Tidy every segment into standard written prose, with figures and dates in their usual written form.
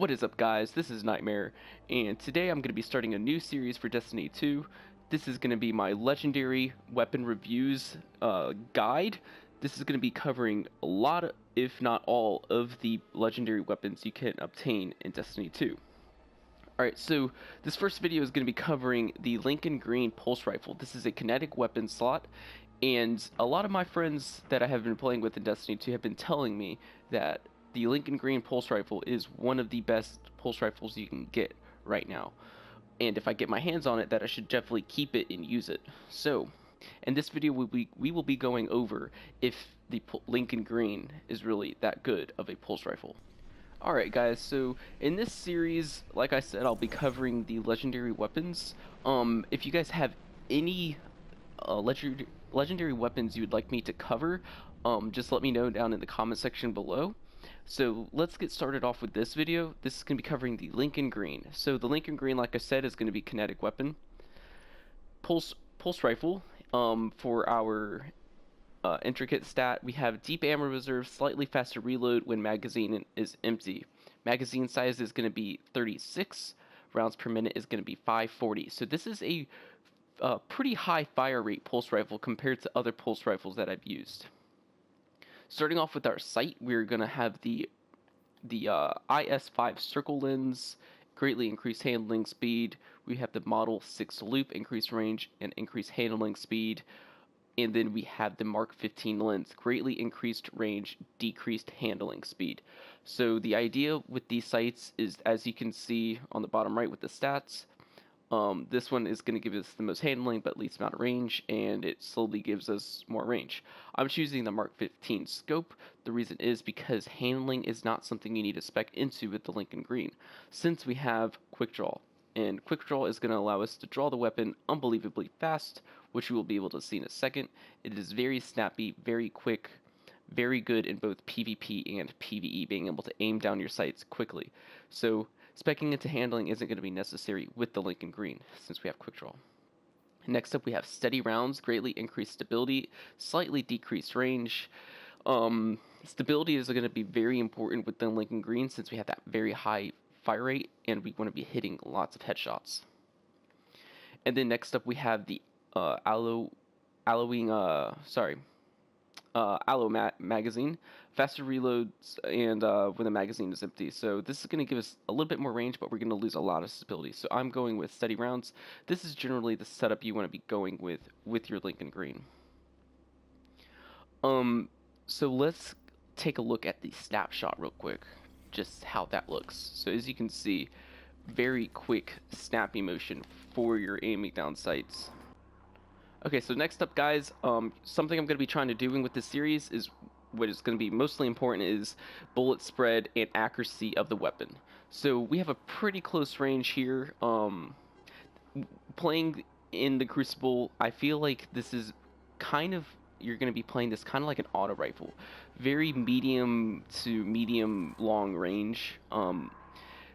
What is up, guys? This is Nightmare, and today I'm going to be starting a new series for Destiny 2. This is going to be my legendary weapon reviews guide. This is going to be covering a lot, if not all, of the legendary weapons you can obtain in Destiny 2. Alright, so this first video is going to be covering the Lincoln Green Pulse Rifle. This is a kinetic weapon slot, and a lot of my friends that I have been playing with in Destiny 2 have been telling me that the Lincoln Green Pulse Rifle is one of the best pulse rifles you can get right now. And if I get my hands on it, that I should definitely keep it and use it. So, in this video we will be going over if the Lincoln Green is really that good of a pulse rifle. Alright guys, so in this series, like I said, I'll be covering the legendary weapons. If you guys have any legendary weapons you would like me to cover, just let me know down in the comment section below. So let's get started off with this video. This is going to be covering the Lincoln Green. So the Lincoln Green, like I said, is going to be kinetic weapon. Pulse rifle. For our intricate stat, we have deep ammo reserve, slightly faster reload when magazine is empty. Magazine size is going to be 36. Rounds per minute is going to be 540. So this is a pretty high fire rate pulse rifle compared to other pulse rifles that I've used. Starting off with our sight, we're going to have the IS-5 circle lens, greatly increased handling speed. We have the Model 6 loop, increased range and increased handling speed. And then we have the Mark 15 lens, greatly increased range, decreased handling speed. So the idea with these sights is, as you can see on the bottom right with the stats, this one is going to give us the most handling but least amount of range, and it slowly gives us more range. I'm choosing the Mark 15 scope. The reason is because handling is not something you need to spec into with the Lincoln Green, since we have quick draw. And quick draw is going to allow us to draw the weapon unbelievably fast, which we will be able to see in a second. It is very snappy, very quick, very good in both PvP and PvE, being able to aim down your sights quickly. So speccing into handling isn't going to be necessary with the Lincoln Green, since we have quick draw. Next up, we have steady rounds, greatly increased stability, slightly decreased range. Stability is going to be very important with the Lincoln Green, since we have that very high fire rate and we want to be hitting lots of headshots. And then next up, we have the Allo magazine, faster reloads, and when the magazine is empty. So this is going to give us a little bit more range, but we're going to lose a lot of stability. So I'm going with steady rounds. This is generally the setup you want to be going with your Lincoln Green. So let's take a look at the snapshot real quick, just how that looks. So as you can see, very quick snappy motion for your aiming down sights. Okay, so next up, guys, something I'm going to be trying to doing with this series is what is going to be mostly important is bullet spread and accuracy of the weapon. So we have a pretty close range here. Playing in the Crucible, I feel like this is kind of, you're going to be playing this kind of like an auto rifle. Very medium to medium long range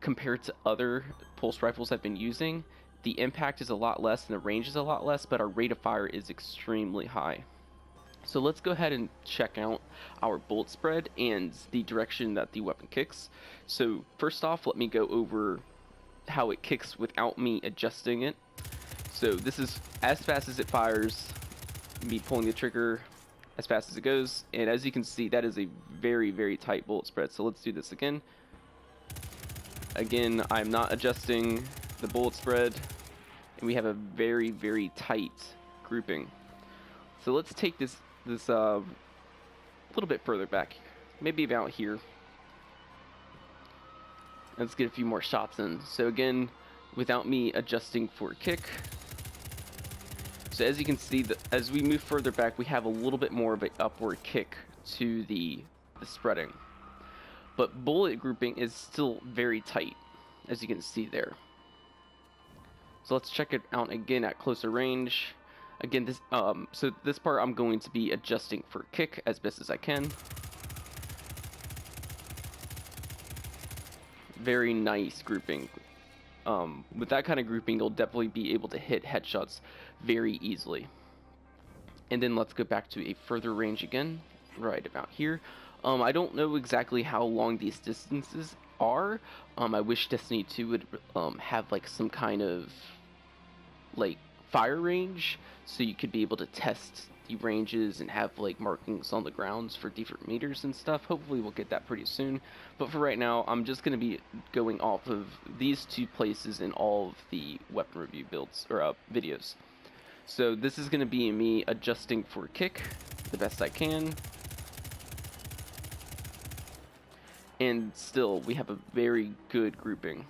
compared to other pulse rifles I've been using. The impact is a lot less and the range is a lot less, but our rate of fire is extremely high. So let's go ahead and check out our bullet spread and the direction that the weapon kicks. So first off, let me go over how it kicks without me adjusting it. So this is as fast as it fires, me pulling the trigger as fast as it goes. And as you can see, that is a very, very tight bullet spread. So let's do this again. Again, I'm not adjusting the bullet spread, and we have a very, very tight grouping. So let's take this a little bit further back, maybe about here. Let's get a few more shots in. So again, without me adjusting for kick. So as you can see, as we move further back, we have a little bit more of an upward kick to the spreading. But bullet grouping is still very tight, as you can see there. So let's check it out again at closer range. Again, so this part I'm going to be adjusting for kick as best as I can. Very nice grouping. With that kind of grouping, you'll definitely be able to hit headshots very easily. And then let's go back to a further range again. right about here. I don't know exactly how long these distances are. I wish Destiny 2 would have like some kind of like fire range, so you could be able to test the ranges and have like markings on the grounds for different meters and stuff. Hopefully we'll get that pretty soon, but for right now I'm just going to be going off of these two places in all of the weapon review builds or videos. So this is going to be me adjusting for kick the best I can, and still we have a very good grouping.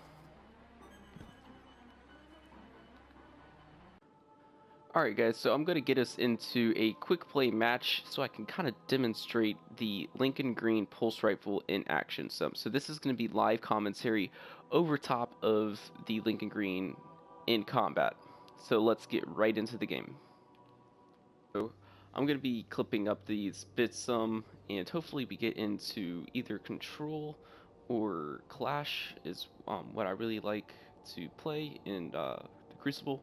Alright guys, so I'm going to get us into a quick play match so I can kind of demonstrate the Lincoln Green Pulse Rifle in action some. So this is going to be live commentary over top of the Lincoln Green in combat. So let's get right into the game. So I'm going to be clipping up these bits some, and hopefully we get into either Control or Clash is what I really like to play in the Crucible.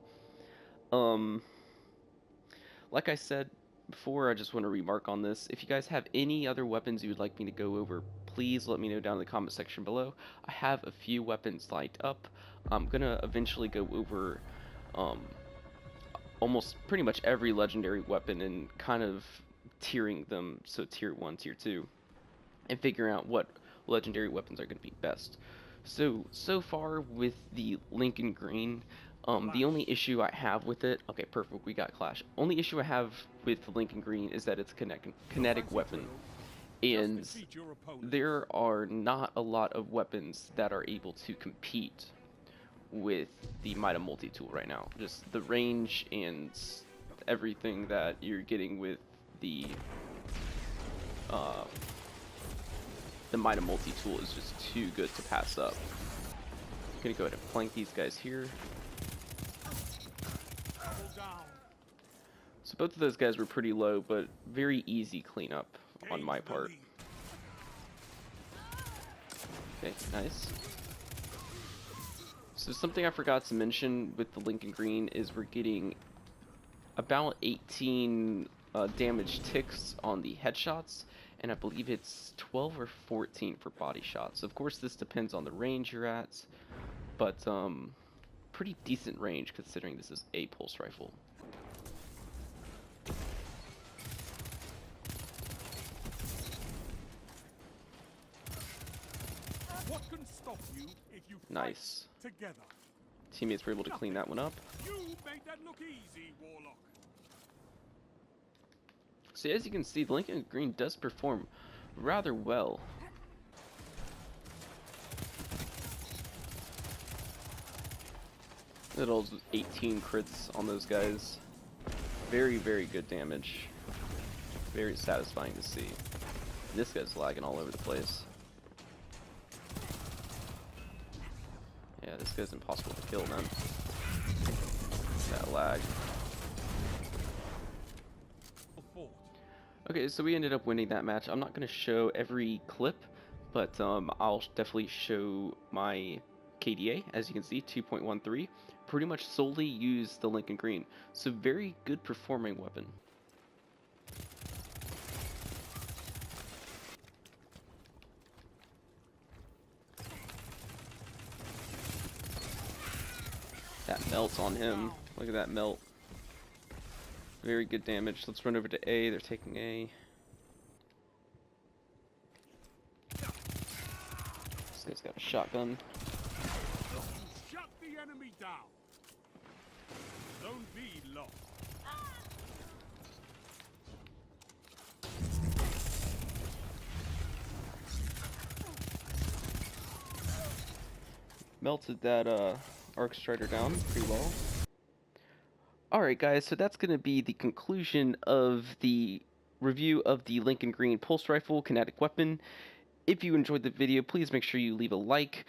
Like I said before, I just want to remark on this. If you guys have any other weapons you would like me to go over, please let me know down in the comment section below. I have a few weapons lined up. I'm gonna eventually go over almost pretty much every legendary weapon and kind of tiering them, so tier 1, tier 2, and figuring out what legendary weapons are going to be best. So far with the Lincoln Green, the only issue I have with it, okay, perfect, we got Clash. Only issue I have with the Lincoln Green is that it's kinetic weapon, and there are not a lot of weapons that are able to compete with the Mida multi-tool right now. Just the range and everything that you're getting with the Mida multi-tool is just too good to pass up. I'm gonna go ahead and flank these guys here. So both of those guys were pretty low, but very easy cleanup on my part. Okay, nice. So something I forgot to mention with the Lincoln Green is we're getting about 18 damage ticks on the headshots, and I believe it's 12 or 14 for body shots. Of course this depends on the range you're at, but pretty decent range considering this is a pulse rifle. What can stop you if you Nice. fight together? Teammates were able to clean that one up. You made that look easy, Warlock. So as you can see, the Lincoln Green does perform rather well. It was 18 crits on those guys. Very, very good damage. Very satisfying to see. This guy's lagging all over the place. Yeah, this guy's impossible to kill, man. That lag. Okay, so we ended up winning that match. I'm not going to show every clip, but I'll definitely show my KDA. As you can see, 2.13. Pretty much solely use the Lincoln Green. So very good performing weapon. That melts on him. Look at that melt. Very good damage. Let's run over to A. They're taking A. This guy's got a shotgun. Shut the enemy down. Zone B lost. Melted that Arc Strider down pretty well. Alright guys, so that's going to be the conclusion of the review of the Lincoln Green Pulse Rifle kinetic weapon. If you enjoyed the video, please make sure you leave a like.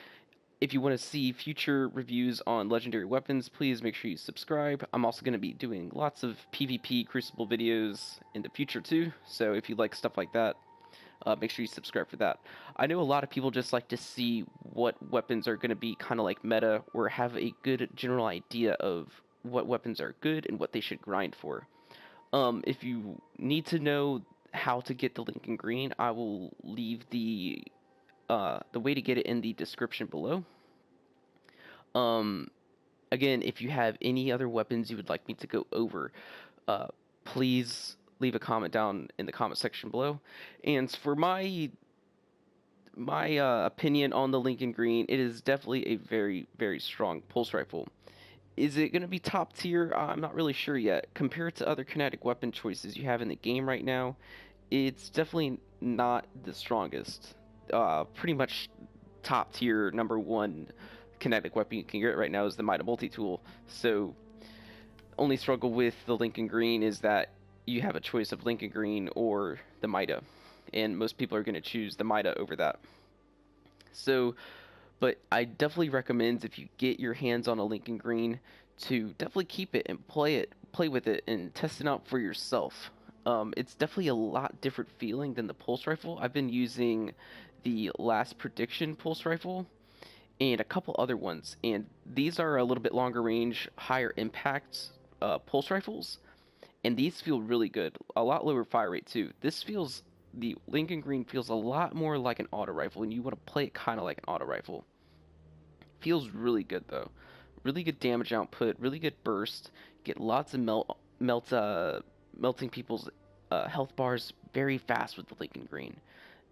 If you want to see future reviews on legendary weapons, please make sure you subscribe. I'm also going to be doing lots of PvP Crucible videos in the future too, so if you like stuff like that, make sure you subscribe for that. I know a lot of people just like to see what weapons are going to be kind of like meta, or have a good general idea of what weapons are good and what they should grind for. If you need to know how to get the Lincoln Green, I will leave the way to get it in the description below. Um, Again, if you have any other weapons you would like me to go over, uh, please leave a comment down in the comment section below. And for my opinion on the Lincoln Green, it is definitely a very, very strong pulse rifle. Is it going to be top tier? I'm not really sure yet. Compared to other kinetic weapon choices you have in the game right now, it's definitely not the strongest. Pretty much top tier number one kinetic weapon you can get right now is the Mida multi-tool. So only struggle with the Lincoln Green is that you have a choice of Lincoln Green or the Mida, and most people are going to choose the Mida over that. So, but I definitely recommend if you get your hands on a Lincoln Green to definitely keep it and play with it, and test it out for yourself. It's definitely a lot different feeling than the pulse rifle. I've been using the Last Prediction pulse rifle and a couple other ones, and these are a little bit longer range, higher impact pulse rifles, and these feel really good. A lot lower fire rate too. The Lincoln Green feels a lot more like an auto rifle, and you want to play it kind of like an auto rifle. Feels really good though. Really good damage output, really good burst. Get lots of melting people's health bars very fast with the Lincoln Green.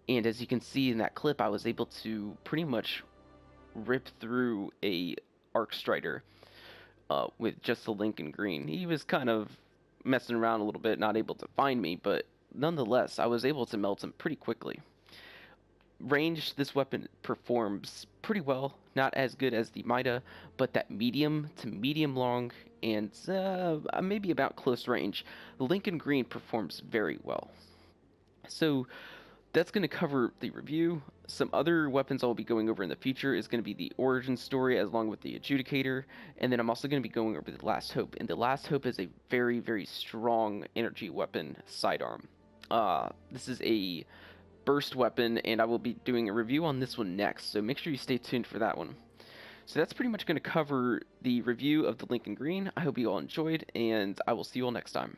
And as you can see in that clip, I was able to pretty much rip through a Arc Strider with just the Lincoln Green. He was kind of messing around a little bit, not able to find me, but nonetheless, I was able to melt him pretty quickly. Range, this weapon performs pretty well, not as good as the Mida, but that medium to medium long and maybe about close range, the Lincoln Green performs very well. So that's going to cover the review. Some other weapons I'll be going over in the future is going to be the origin story along with the adjudicator, and then I'm also going to be going over the Last Hope, and the Last Hope is a very, very strong energy weapon sidearm. This is a burst weapon, and I will be doing a review on this one next, so make sure you stay tuned for that one. So that's pretty much going to cover the review of the Lincoln Green. I hope you all enjoyed, and I will see you all next time.